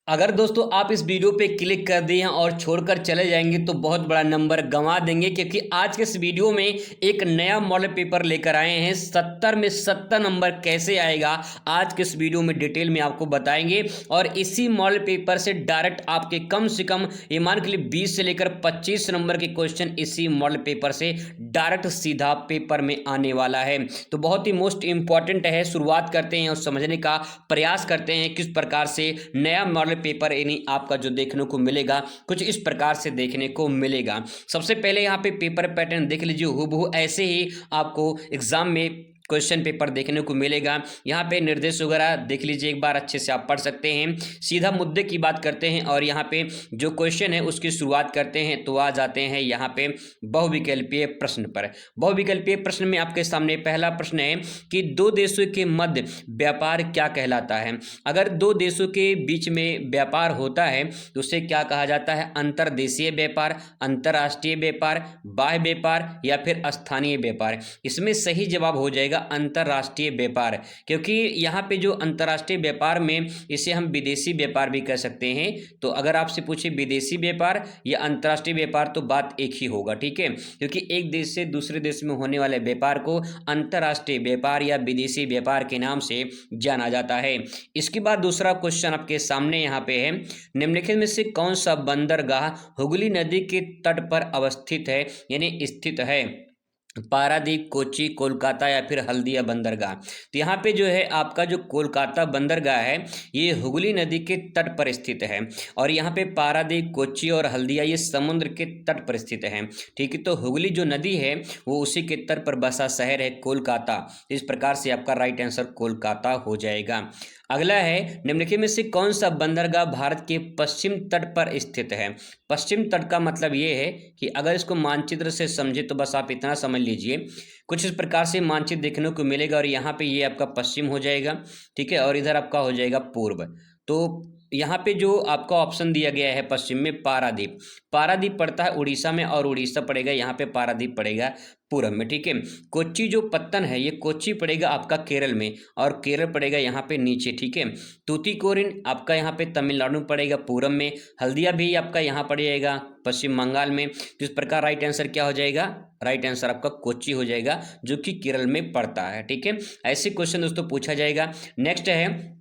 अगर दोस्तों आप इस वीडियो पे क्लिक कर दिए हैं और छोड़कर चले जाएंगे तो बहुत बड़ा नंबर गंवा देंगे, क्योंकि आज के इस वीडियो में एक नया मॉडल पेपर लेकर आए हैं। 70 में 70 नंबर कैसे आएगा आज के इस वीडियो में डिटेल में आपको बताएंगे। और इसी मॉडल पेपर से डायरेक्ट आपके कम से कम ये मान के लिए 20 से लेकर 25 नंबर के क्वेश्चन इसी मॉडल पेपर से डायरेक्ट सीधा पेपर में आने वाला है। तो बहुत ही मोस्ट इंपॉर्टेंट है। शुरुआत करते हैं और समझने का प्रयास करते हैं किस प्रकार से नया मॉडल पेपर यानी आपका जो देखने को मिलेगा कुछ इस प्रकार से देखने को मिलेगा। सबसे पहले यहाँ पे पेपर पैटर्न देख लीजिए, हूबहू ऐसे ही आपको एग्जाम में क्वेश्चन पेपर देखने को मिलेगा। यहाँ पे निर्देश वगैरह देख लीजिए, एक बार अच्छे से आप पढ़ सकते हैं। सीधा मुद्दे की बात करते हैं और यहाँ पे जो क्वेश्चन है उसकी शुरुआत करते हैं। तो आ जाते हैं यहाँ पे बहुविकल्पीय प्रश्न पर। बहुविकल्पीय प्रश्न में आपके सामने पहला प्रश्न है कि दो देशों के मध्य व्यापार क्या कहलाता है। अगर दो देशों के बीच में व्यापार होता है तो उसे क्या कहा जाता है? अंतर्देशीय व्यापार, अंतर्राष्ट्रीय व्यापार, बाह्य व्यापार या फिर स्थानीय व्यापार। इसमें सही जवाब हो जाएगा अंतर्राष्ट्रीय व्यापार, क्योंकि यहाँ पे जो अंतर्राष्ट्रीय व्यापार में इसे हम विदेशी व्यापार भी कह सकते हैं। तो अगर आपसे पूछे विदेशी व्यापार या अंतर्राष्ट्रीय व्यापार तो बात एक ही होगा, ठीक है, क्योंकि एक देश से दूसरे देश में होने वाले व्यापार को अंतर्राष्ट्रीय व्यापार या विदेशी व्यापार के नाम से जाना जाता है। इसके बाद दूसरा क्वेश्चन आपके सामने यहाँ पे है, निम्नलिखित में से कौन सा बंदरगाह हुगली नदी के तट पर अवस्थित है यानी स्थित है? पारादीप, कोच्चि, कोलकाता या फिर हल्दिया बंदरगाह। तो यहाँ पे जो है आपका जो कोलकाता बंदरगाह है ये हुगली नदी के तट पर स्थित है। और यहाँ पे पारादीप, कोच्चि और हल्दिया ये समुद्र के तट पर स्थित है, ठीक है। तो हुगली जो नदी है वो उसी के तट पर बसा शहर है कोलकाता। इस प्रकार से आपका राइट आंसर कोलकाता हो जाएगा। अगला है, निम्नलिखित में से कौन सा बंदरगाह भारत के पश्चिम तट पर स्थित है? पश्चिम तट का मतलब ये है कि अगर इसको मानचित्र से समझे तो बस आप इतना समझ लीजिए, कुछ इस प्रकार से मानचित्र देखने को मिलेगा और यहाँ पे ये आपका पश्चिम हो जाएगा, ठीक है, और इधर आपका हो जाएगा पूर्व। तो यहाँ पे जो आपका ऑप्शन दिया गया है पश्चिम में पारादीप, पारादीप पड़ता है उड़ीसा में और उड़ीसा पड़ेगा यहाँ पे पारादीप पड़ेगा पूरब में, ठीक है। कोच्चि जो पत्तन है ये कोच्चि पड़ेगा आपका केरल में और केरल पड़ेगा यहाँ पे नीचे, ठीक है। तूतीकोरिन आपका यहाँ पे तमिलनाडु पड़ेगा पूरब में, हल्दिया भी आपका यहाँ पड़ जाएगा पश्चिम बंगाल में। तो इस प्रकार राइट आंसर क्या हो जाएगा? राइट आंसर आपका कोच्चि हो जाएगा जो कि केरल में पड़ता है, ठीक है। ऐसे क्वेश्चन दोस्तों पूछा जाएगा। नेक्स्ट है,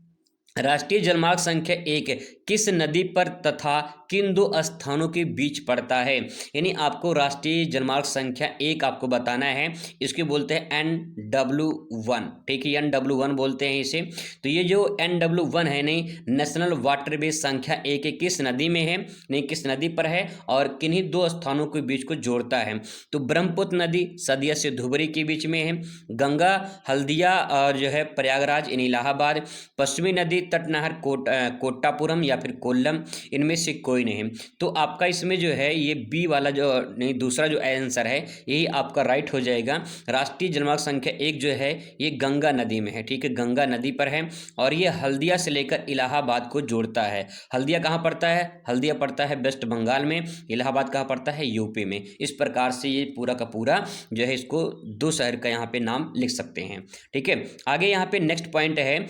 राष्ट्रीय जलमार्ग संख्या 1 किस नदी पर तथा किन दो स्थानों के बीच पड़ता है? यानी आपको राष्ट्रीय जलमार्ग संख्या 1 आपको बताना है। इसके बोलते हैं NW1, ठीक है, NW1 बोलते हैं इसे। तो ये जो NW1 है नहीं, नेशनल वाटरवे संख्या 1 किस नदी में है, नहीं किस नदी पर है और किन्हीं दो स्थानों के बीच को जोड़ता है? तो ब्रह्मपुत्र नदी सदिया से धुबरी के बीच में है, गंगा हल्दिया और जो है प्रयागराज इन इलाहाबाद, पश्चिमी नदी तटनहर कोट्टापुरम या फिर कोल्लम, इनमें से कोई नहीं। तो आपका इसमें जो है ये बी वाला जो नहीं दूसरा जो आंसर है यही आपका राइट हो जाएगा। राष्ट्रीय जलमार्ग संख्या 1 जो है ये गंगा नदी में है, ठीक है, गंगा नदी पर है और ये हल्दिया से लेकर इलाहाबाद को जोड़ता है। हल्दिया कहाँ पड़ता है? हल्दिया पड़ता है वेस्ट बंगाल में, इलाहाबाद कहाँ पड़ता है? यूपी में। इस प्रकार से ये पूरा का पूरा जो है इसको दो शहर का यहाँ पे नाम लिख सकते हैं, ठीक है। आगे यहाँ पे नेक्स्ट पॉइंट है,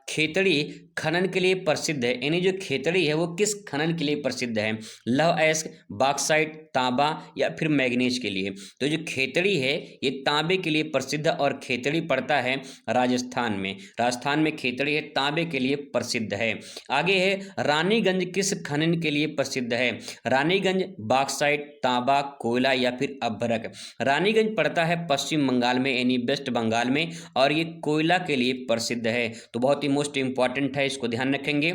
खेतड़ी खनन के लिए प्रसिद्ध है। यानी जो खेतड़ी है वो किस खनन के लिए प्रसिद्ध है? लौह अयस्क, बॉक्साइट, तांबा या फिर मैग्नीज के लिए? तो जो खेतड़ी है ये तांबे के लिए प्रसिद्ध है और खेतड़ी पड़ता है राजस्थान में। राजस्थान में खेतड़ी है, तांबे के लिए प्रसिद्ध है। आगे है, रानीगंज किस खनन के लिए प्रसिद्ध है? रानीगंज, बॉक्साइट, तांबा, कोयला या फिर अभ्रक? रानीगंज पड़ता है पश्चिम बंगाल में यानी वेस्ट बंगाल में और ये कोयला के लिए प्रसिद्ध है। तो बहुत ही मोस्ट इंपॉर्टेंट है, इसको ध्यान रखेंगे।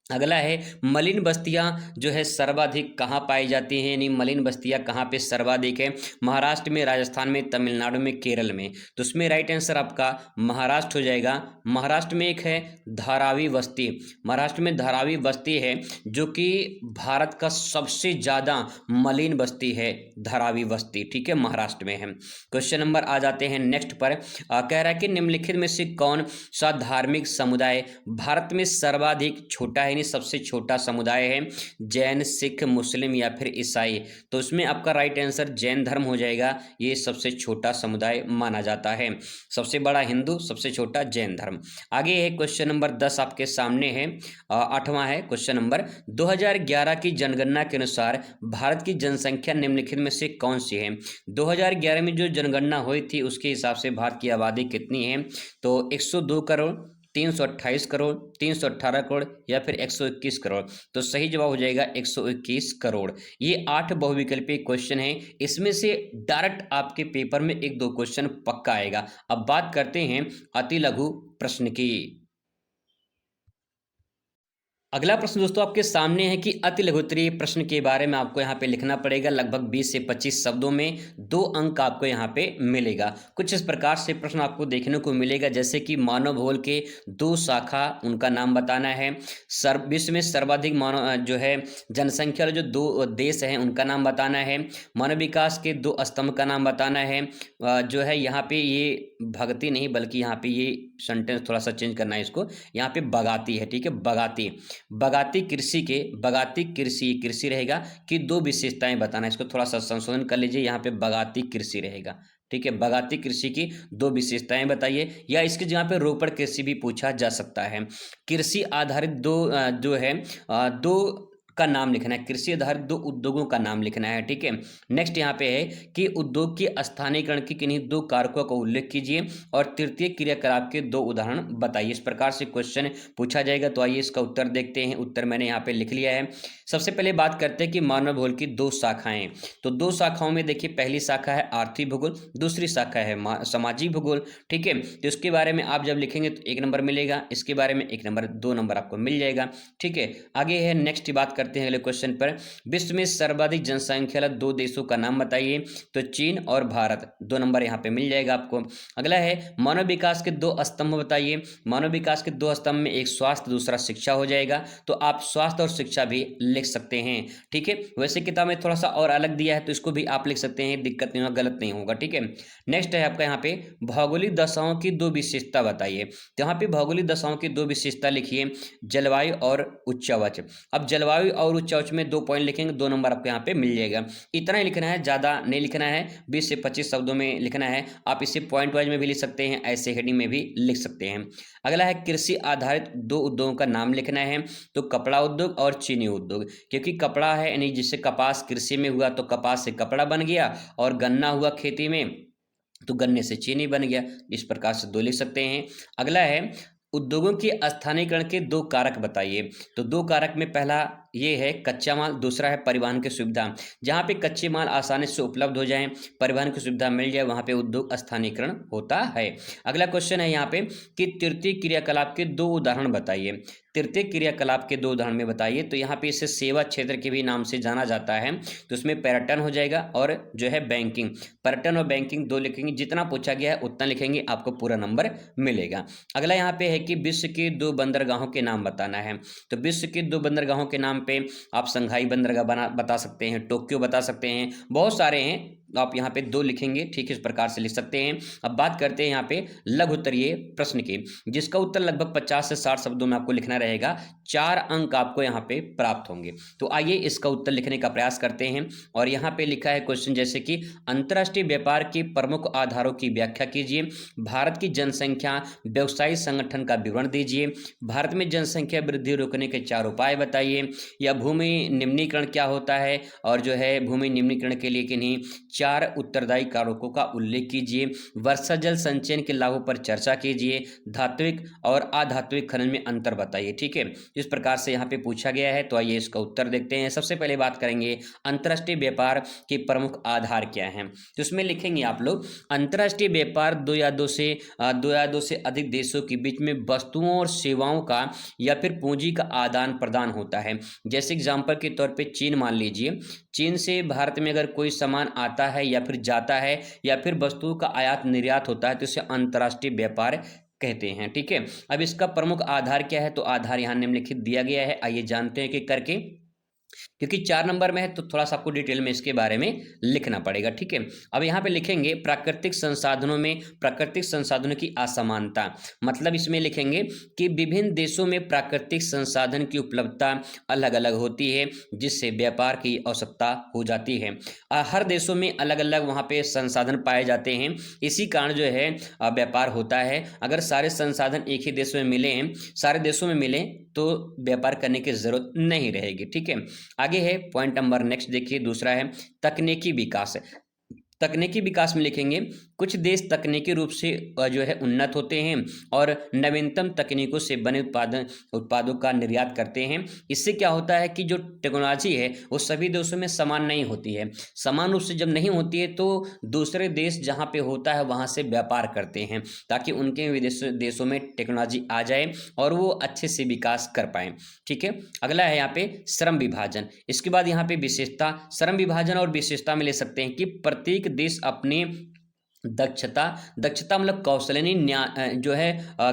अगला है, मलिन बस्तियां जो है सर्वाधिक कहाँ पाई जाती हैं? यानी मलिन बस्तियां कहाँ पे सर्वाधिक है? महाराष्ट्र में, राजस्थान में, तमिलनाडु में, केरल में। तो उसमें राइट आंसर आपका महाराष्ट्र हो जाएगा। महाराष्ट्र में एक है धारावी बस्ती, महाराष्ट्र में धारावी बस्ती है जो कि भारत का सबसे ज़्यादा मलिन बस्ती है, धारावी बस्ती, ठीक है, महाराष्ट्र में है। क्वेश्चन नंबर आ जाते हैं नेक्स्ट पर। कह रहा है कि निम्नलिखित में से कौन सा धार्मिक समुदाय भारत में सर्वाधिक छोटा है यानी सबसे छोटा समुदाय है जैन, सिख, मुस्लिम या फिर ईसाई, तो उसमें आपका राइट आंसर जैन धर्म हो जाएगा। ये सबसे छोटा समुदाय माना जाता है। सबसे बड़ा हिंदू, सबसे छोटा जैन धर्म। आगे है क्वेश्चन नंबर 10 आपके सामने है। 8वां है क्वेश्चन नंबर। 2011 की जनगणना के अनुसार भारत की जनसंख्या निम्नलिखित में से कौन सी है? 2011 में जो जनगणना हुई थी उसके हिसाब से भारत की आबादी कितनी है? तो 102 करोड़, 328 करोड़, 318 करोड़ या फिर 121 करोड़। तो सही जवाब हो जाएगा 121 करोड़। ये 8 बहुविकल्पीय क्वेश्चन है, इसमें से डायरेक्ट आपके पेपर में 1-2 क्वेश्चन पक्का आएगा। अब बात करते हैं अति लघु प्रश्न की। अगला प्रश्न दोस्तों आपके सामने है कि अति लघुत्तरीय प्रश्न के बारे में आपको यहाँ पे लिखना पड़ेगा। लगभग 20 से 25 शब्दों में 2 अंक आपको यहाँ पे मिलेगा। कुछ इस प्रकार से प्रश्न आपको देखने को मिलेगा, जैसे कि मानव भूगोल के 2 शाखा, उनका नाम बताना है। विश्व में सर्वाधिक मानव जो है जनसंख्या वाले जो 2 देश हैं उनका नाम बताना है। मानव विकास के 2 स्तंभ का नाम बताना है। जो है यहाँ पे ये भगती नहीं बल्कि यहाँ पे ये सेंटेंस थोड़ा सा चेंज करना है इसको, यहाँ पे बगाती है, ठीक है, बगाती। बगाती कृषि रहेगा कि 2 विशेषताएं बताना है, इसको थोड़ा सा संशोधन कर लीजिए, यहाँ पे बगाती कृषि रहेगा, ठीक है। बगाती कृषि की 2 विशेषताएं बताइए, या इसके जगह पे रोपड़ कृषि भी पूछा जा सकता है। कृषि आधारित 2 जो है 2 का नाम लिखना है, कृषि आधारित 2 उद्योगों का नाम लिखना है, ठीक है। नेक्स्ट यहाँ पे है कि उद्योग के स्थानीयकरण की किन्हीं 2 कारकों का उल्लेख कीजिए और तृतीय क्रियाकलाप के 2 उदाहरण बताइए। इस प्रकार से क्वेश्चन पूछा जाएगा। तो आइए इसका उत्तर देखते हैं। उत्तर मैंने यहाँ पे लिख लिया है। सबसे पहले बात करते हैं कि मानव भूगोल की 2 शाखाएं। तो 2 शाखाओं में देखिए, पहली शाखा है आर्थिक भूगोल, दूसरी शाखा है सामाजिक भूगोल, ठीक है। तो इसके बारे में आप जब लिखेंगे तो 1 नंबर मिलेगा, इसके बारे में 1 नंबर, 2 नंबर आपको मिल जाएगा, ठीक है। आगे है नेक्स्ट बात करते हैं अगले क्वेश्चन पर। विश्व में सर्वाधिक जनसंख्या वाला 2 देशों का नाम बताइए। तो चीन और भारत, 2 नंबर यहाँ पे मिल जाएगा आपको। अगला है मानव विकास के 2 स्तंभ बताइए। मानव विकास के 2 स्तंभ में एक स्वास्थ्य, दूसरा शिक्षा हो जाएगा। तो आप स्वास्थ्य और शिक्षा भी लिख सकते हैं, ठीक है। वैसे किताब में थोड़ा सा और अलग दिया है तो इसको भी आप लिख सकते हैं, दिक्कत नहीं होगा, गलत नहीं होगा, ठीक है। नेक्स्ट है आपका यहाँ पे भौगोलिक दशाओं की 2 विशेषता बताइए। तो यहाँ पे भौगोलिक दशाओं की 2 विशेषता लिखिए, जलवायु और उच्चावच। अब जलवायु और उच्चावच में 2 पॉइंट लिखेंगे, 2 नंबर आपको यहाँ पे मिल जाएगा। इतना ही लिखना है, ज़्यादा नहीं लिखना है, 20 से 25 शब्दों में लिखना है। आप इसे पॉइंट वाइज में भी लिख सकते हैं, ऐसे हेडिंग में भी लिख सकते हैं। अगला है कृषि आधारित 2 उद्योगों का नाम लिखना है। तो कपड़ा उद्योग और चीनी उद्योग, क्योंकि कपड़ा है यानी जिससे कपास कृषि में हुआ तो कपास से कपड़ा बन गया, और गन्ना हुआ खेती में तो गन्ने से चीनी बन गया। इस प्रकार से 2 लिख सकते हैं। अगला है उद्योगों के स्थानीयकरण के 2 कारक बताइए। तो 2 कारक में पहला ये है कच्चा माल, दूसरा है परिवहन की सुविधा। जहाँ पे कच्चे माल आसानी से उपलब्ध हो जाए, परिवहन की सुविधा मिल जाए, वहाँ पे उद्योग स्थानीयकरण होता है। अगला क्वेश्चन है यहाँ पे कि तृतीय क्रियाकलाप के 2 उदाहरण बताइए। तृतीय क्रियाकलाप के 2 उदाहरण में बताइए। तो यहाँ पे इसे सेवा क्षेत्र के भी नाम से जाना जाता है। तो उसमें पर्यटन हो जाएगा और जो है बैंकिंग। पर्यटन और बैंकिंग 2 लिखेंगे, जितना पूछा गया है उतना लिखेंगे, आपको पूरा नंबर मिलेगा। अगला यहाँ पे है कि विश्व के 2 बंदरगाहों के नाम बताना है। तो विश्व के 2 बंदरगाहों के नाम पे आप शंघाई बंदरगाह बता सकते हैं, टोक्यो बता सकते हैं, बहुत सारे हैं। आप यहाँ पे 2 लिखेंगे, ठीक है, इस प्रकार से लिख सकते हैं। अब बात करते हैं यहाँ पे लघु उत्तरीय प्रश्न की, जिसका उत्तर लगभग 50 से 60 शब्दों में आपको लिखना रहेगा। 4 अंक आपको यहाँ पे प्राप्त होंगे। तो आइए इसका उत्तर लिखने का प्रयास करते हैं। और यहाँ पे लिखा है क्वेश्चन जैसे कि अंतर्राष्ट्रीय व्यापार के प्रमुख आधारों की व्याख्या कीजिए, भारत की जनसंख्या व्यवसायिक संगठन का विवरण दीजिए, भारत में जनसंख्या वृद्धि रोकने के 4 उपाय बताइए, या भूमि निम्नीकरण क्या होता है, और जो है भूमि निम्नीकरण के लिए किन्हीं 4 उत्तरदायी कारकों का उल्लेख कीजिए, वर्षा जल संचयन के लाभों पर चर्चा कीजिए, धात्विक और अधात्विक खनन में अंतर बताइए, ठीक है। इस प्रकार से यहाँ पे पूछा गया है। तो आइए इसका उत्तर देखते हैं। सबसे पहले बात करेंगे अंतर्राष्ट्रीय व्यापार के प्रमुख आधार क्या हैं। तो इसमें लिखेंगे आप लोग, अंतर्राष्ट्रीय व्यापार 2 या 2 से अधिक देशों के बीच में वस्तुओं और सेवाओं का या फिर पूंजी का आदान प्रदान होता है। जैसे एग्जाम्पल के तौर पे चीन मान लीजिए, चीन से भारत में अगर कोई सामान आता है या फिर जाता है या फिर वस्तुओं का आयात निर्यात होता है तो इसे अंतर्राष्ट्रीय व्यापार कहते हैं, ठीक है। अब इसका प्रमुख आधार क्या है, तो आधार यहाँ निम्नलिखित दिया गया है, आइए जानते हैं कि करके। क्योंकि 4 नंबर में है तो थोड़ा सा आपको डिटेल में इसके बारे में लिखना पड़ेगा, ठीक है। अब यहाँ पे लिखेंगे प्राकृतिक संसाधनों में प्राकृतिक संसाधनों की असमानता, मतलब इसमें लिखेंगे कि विभिन्न देशों में प्राकृतिक संसाधन की उपलब्धता अलग अलग होती है, जिससे व्यापार की आवश्यकता हो जाती है। हर देशों में अलग अलग वहाँ पे संसाधन पाए जाते हैं, इसी कारण जो है व्यापार होता है। अगर सारे संसाधन एक ही देश में मिले, सारे देशों में मिले, तो व्यापार करने की जरूरत नहीं रहेगी, ठीक है। आगे है पॉइंट नंबर नेक्स्ट देखिए, दूसरा है तकनीकी विकास। तकनीकी विकास में लिखेंगे कुछ देश तकनीकी रूप से जो है उन्नत होते हैं और नवीनतम तकनीकों से बने उत्पादों का निर्यात करते हैं। इससे क्या होता है कि जो टेक्नोलॉजी है वो सभी देशों में समान नहीं होती है। समान रूप से जब नहीं होती है तो दूसरे देश जहाँ पे होता है वहाँ से व्यापार करते हैं, ताकि उनके देशों में टेक्नोलॉजी आ जाए और वो अच्छे से विकास कर पाए, ठीक है। अगला है यहाँ पे श्रम विभाजन। इसके बाद यहाँ पे विशेषता, श्रम विभाजन और विशेषता में ले सकते हैं कि प्रत्येक देश अपने दक्षता दक्षता मतलब कौशल जो है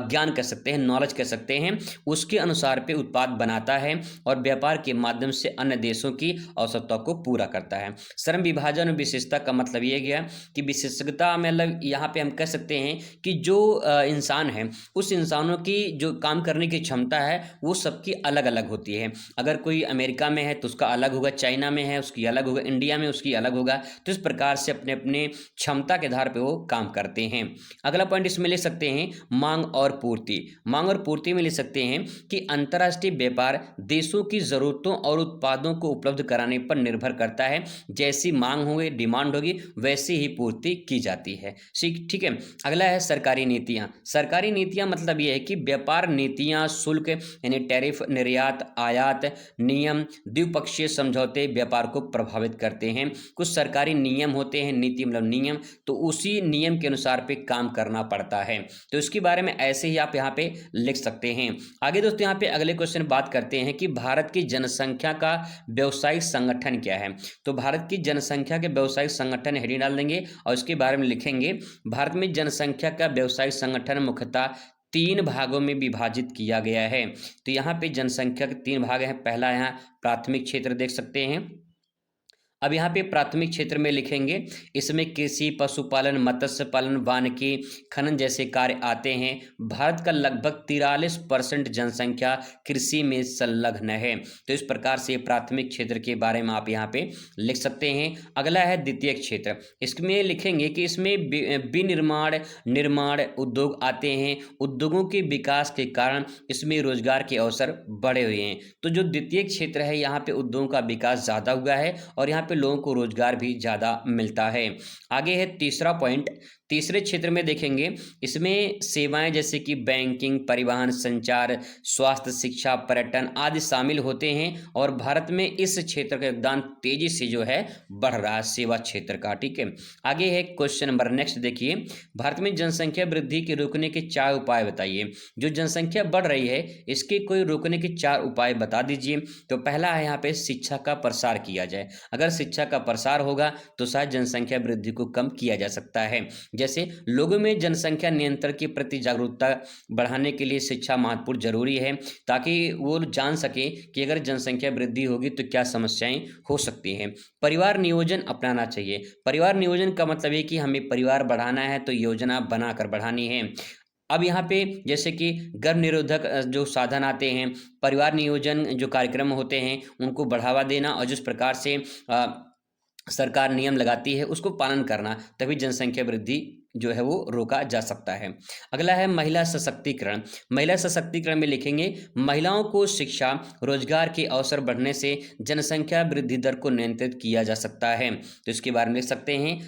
ज्ञान कह सकते हैं, नॉलेज कह सकते हैं, उसके अनुसार पे उत्पाद बनाता है और व्यापार के माध्यम से अन्य देशों की आवश्यकता को पूरा करता है। श्रम विभाजन और विशेषता का मतलब ये गया कि विशेषज्ञता मतलब यहाँ पे हम कह सकते हैं कि जो इंसान है उस इंसानों की जो काम करने की क्षमता है वो सबकी अलग अलग होती है। अगर कोई अमेरिका में है तो उसका अलग होगा, चाइना में है उसकी अलग होगा, इंडिया में उसकी अलग होगा। तो इस प्रकार से अपने अपने क्षमता के आधार पर वो काम करते हैं। अगला पॉइंट इसमें ले सकते हैं मांग और पूर्ति। मांग और पूर्ति में ले सकते हैं कि अंतर्राष्ट्रीय व्यापार देशों की जरूरतों और उत्पादों को उपलब्ध कराने पर निर्भर करता है। जैसी मांग होगी, डिमांड होगी, वैसी ही पूर्ति की जाती है, ठीक है। अगला है सरकारी नीतियां। सरकारी नीतियां मतलब यह है कि व्यापार नीतियां, शुल्क यानी टैरिफ, निर्यात, आयात, नियम, द्विपक्षीय समझौते व्यापार को प्रभावित करते हैं। कुछ सरकारी नियम होते हैं, नीति मतलब नियम, तो उसी नियम के अनुसार पे काम करना पड़ता है। तो इसके बारे में ऐसे ही आप यहाँ पे लिख सकते हैं। आगे दोस्तों यहाँ पे अगले क्वेश्चन बात करते हैं कि भारत की जनसंख्या का व्यावसायिक संगठन क्या है। तो भारत की जनसंख्या के व्यावसायिक संगठन हेडिंग डाल देंगे और इसके बारे में लिखेंगे भारत में जनसंख्या का व्यावसायिक संगठन मुख्यतः 3 भागों में विभाजित किया गया है। तो यहाँ पे जनसंख्या के 3 भाग हैं। पहला यहाँ प्राथमिक क्षेत्र देख सकते हैं। अब यहाँ पे प्राथमिक क्षेत्र में लिखेंगे इसमें कृषि, पशुपालन, मत्स्य पालन, वानिकी, खनन जैसे कार्य आते हैं। भारत का लगभग 43% जनसंख्या कृषि में संलग्न है। तो इस प्रकार से प्राथमिक क्षेत्र के बारे में आप यहाँ पे लिख सकते हैं। अगला है द्वितीय क्षेत्र। इसमें लिखेंगे कि इसमें विनिर्माण, निर्माण उद्योग आते हैं। उद्योगों के विकास के कारण इसमें रोजगार के अवसर बढ़े हुए हैं। तो जो द्वितीय क्षेत्र है यहाँ पे उद्योगों का विकास ज़्यादा हुआ है और यहाँ लोगों को रोजगार भी ज्यादा मिलता है। आगे है तीसरा पॉइंट। तीसरे क्षेत्र में देखेंगे इसमें सेवाएं जैसे कि बैंकिंग, परिवहन, संचार, स्वास्थ्य, शिक्षा, पर्यटन आदि शामिल होते हैं और भारत में इस क्षेत्र का योगदान तेजी से जो है बढ़ रहा है, सेवा क्षेत्र का, ठीक है। आगे है क्वेश्चन नंबर नेक्स्ट देखिए, भारत में जनसंख्या वृद्धि के रोकने के 4 उपाय बताइए। जो जनसंख्या बढ़ रही है इसके कोई रोकने के 4 उपाय बता दीजिए। तो पहला है यहाँ पे शिक्षा का प्रसार किया जाए। अगर शिक्षा का प्रसार होगा तो शायद जनसंख्या वृद्धि को कम किया जा सकता है। जैसे लोगों में जनसंख्या नियंत्रण के प्रति जागरूकता बढ़ाने के लिए शिक्षा महत्वपूर्ण जरूरी है, ताकि वो जान सके कि अगर जनसंख्या वृद्धि होगी तो क्या समस्याएं हो सकती हैं। परिवार नियोजन अपनाना चाहिए। परिवार नियोजन का मतलब है कि हमें परिवार बढ़ाना है तो योजना बनाकर बढ़ानी है। अब यहाँ पे जैसे कि गर्भ निरोधक जो साधन आते हैं, परिवार नियोजन जो कार्यक्रम होते हैं उनको बढ़ावा देना और जिस प्रकार से सरकार नियम लगाती है उसको पालन करना, तभी जनसंख्या वृद्धि जो है वो रोका जा सकता है। अगला है महिला सशक्तिकरण। महिला सशक्तिकरण में लिखेंगे महिलाओं को शिक्षा, रोजगार के अवसर बढ़ने से जनसंख्या वृद्धि दर को नियंत्रित किया जा सकता है। तो इसके बारे में लिख सकते हैं।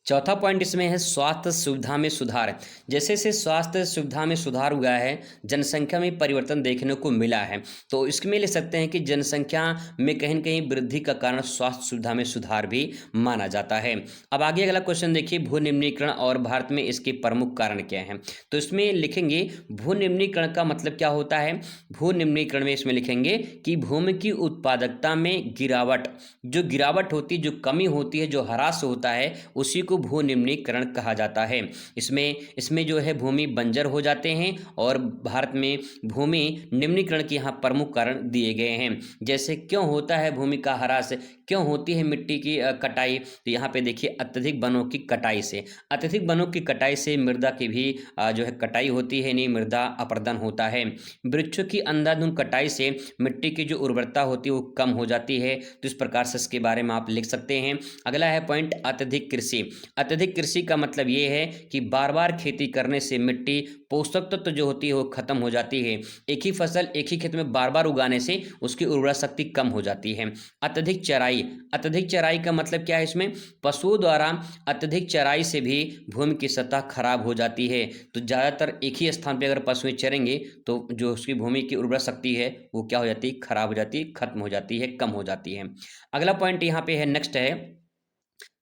चौथा पॉइंट इसमें है स्वास्थ्य सुविधा में सुधार। जैसे से स्वास्थ्य सुविधा में सुधार हुआ है, जनसंख्या में परिवर्तन देखने को मिला है, तो इसमें ले सकते हैं कि जनसंख्या में कहीं न कहीं वृद्धि का कारण स्वास्थ्य सुविधा में सुधार भी माना जाता है। अब आगे अगला क्वेश्चन देखिए, भू निम्नीकरण और भारत में इसके प्रमुख कारण क्या हैं। तो इसमें लिखेंगे भू निम्नीकरण का मतलब क्या होता है। भू निम्नीकरण में इसमें लिखेंगे कि भूमि की उत्पादकता में गिरावट, जो गिरावट होती है, जो कमी होती है, जो ह्रास होता है, उसी को भू निम्नीकरण कहा जाता है। इसमें इसमें जो है भूमि बंजर हो जाते हैं और भारत में भूमि निम्नीकरण के यहाँ प्रमुख कारण दिए गए हैं। जैसे क्यों होता है भूमि का ह्रास, क्यों होती है मिट्टी की कटाई, तो यहाँ पे देखिए अत्यधिक वनों की कटाई से, अत्यधिक वनों की कटाई से मृदा की भी जो है कटाई होती है, यानी मृदा अपरदन होता है। वृक्षों की अंधाधुंध कटाई से मिट्टी की जो उर्वरता होती है वो कम हो जाती है। तो इस प्रकार से इसके बारे में आप लिख सकते हैं। अगला है पॉइंट अत्यधिक कृषि। अत्यधिक कृषि का मतलब ये है कि बार बार खेती करने से मिट्टी पोषक तत्व जो होती है वो खत्म हो जाती है। एक ही फसल एक ही खेत में बार बार उगाने से उसकी उर्वरा शक्ति कम हो जाती है। अत्यधिक चराई, अत्यधिक चराई का मतलब क्या है, इसमें पशुओं द्वारा अत्यधिक चराई से भी भूमि की सतह खराब हो जाती है। तो ज़्यादातर एक ही स्थान पर अगर पशुएं चरेंगे तो जो उसकी भूमि की उर्वरा शक्ति है वो क्या हो जाती है, खराब हो जाती है, खत्म हो जाती है, कम हो जाती है। अगला पॉइंट यहाँ पे है, नेक्स्ट है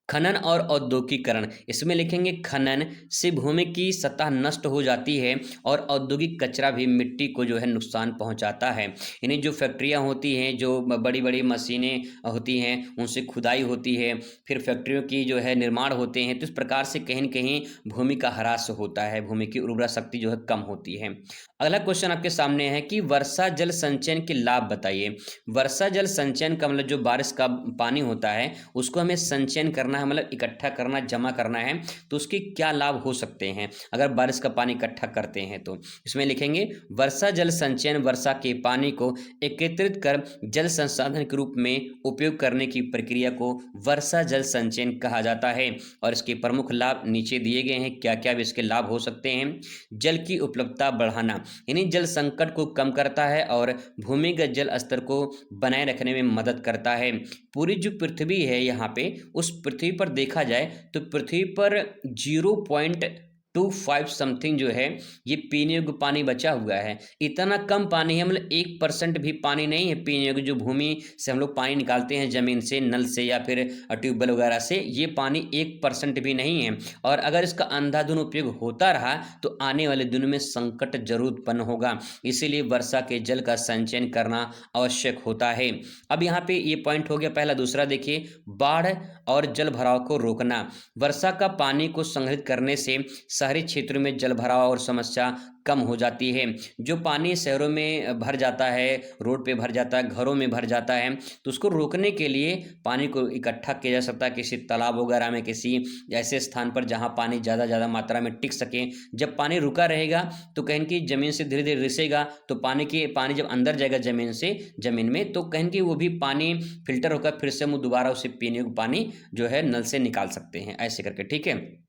खनन और औद्योगिकीकरण। इसमें लिखेंगे खनन से भूमि की सतह नष्ट हो जाती है और औद्योगिक कचरा भी मिट्टी को जो है नुकसान पहुंचाता है। यानी जो फैक्ट्रियां होती हैं, जो बड़ी बड़ी मशीनें होती हैं, उनसे खुदाई होती है, फिर फैक्ट्रियों की जो है निर्माण होते हैं, तो इस प्रकार से कहीं न कहीं भूमि का ह्रास होता है, भूमि की उर्वरा शक्ति जो है कम होती है। अगला क्वेश्चन आपके सामने है कि वर्षा जल संचयन के लाभ बताइए। वर्षा जल संचयन का मतलब जो बारिश का पानी होता है उसको हमें संचयन करना है, मतलब इकट्ठा करना, जमा करना है, तो उसके क्या लाभ हो सकते हैं अगर बारिश का पानी इकट्ठा करते हैं। तो इसमें लिखेंगे वर्षा जल संचयन वर्षा के पानी को एकत्रित कर जल संसाधन के रूप में उपयोग करने की प्रक्रिया को वर्षा जल संचयन कहा जाता है। और इसके प्रमुख लाभ नीचे दिए गए हैं, क्या क्या इसके लाभ हो सकते हैं। जल की उपलब्धता बढ़ाना, यानी जल संकट को कम करता है और भूमिगत जल स्तर को बनाए रखने में मदद करता है। पूरी जो पृथ्वी है यहाँ पे, उस पृथ्वी पर देखा जाए तो पृथ्वी पर 0.25 समथिंग जो है ये पीने योग्य पानी बचा हुआ है। इतना कम पानी है, मतलब 1% भी पानी नहीं है पीने योग्य। जो भूमि से हम लोग पानी निकालते हैं जमीन से, नल से या फिर ट्यूबवेल वगैरह से, ये पानी 1% भी नहीं है। और अगर इसका अंधाधुंध उपयोग होता रहा तो आने वाले दिनों में संकट जरूर उत्पन्न होगा। इसीलिए वर्षा के जल का संचयन करना आवश्यक होता है। अब यहाँ पे ये पॉइंट हो गया पहला। दूसरा देखिए, बाढ़ और जल भराव को रोकना। वर्षा का पानी को संग्रहित करने से शहरी क्षेत्रों में जल भराव और समस्या कम हो जाती है। जो पानी शहरों में भर जाता है, रोड पे भर जाता है, घरों में भर जाता है, तो उसको रोकने के लिए पानी को इकट्ठा किया जा सकता है किसी तालाब वगैरह में, किसी ऐसे स्थान पर जहाँ पानी ज़्यादा मात्रा में टिक सके। जब पानी रुका रहेगा तो कहीं की ज़मीन से धीरे धीरे रिसेगा, तो पानी जब अंदर जाएगा ज़मीन में, तो कहीं की वो भी पानी फिल्टर होकर फिर से हम दोबारा उसे पीने योग्य पानी जो है नल से निकाल सकते हैं, ऐसे करके। ठीक है।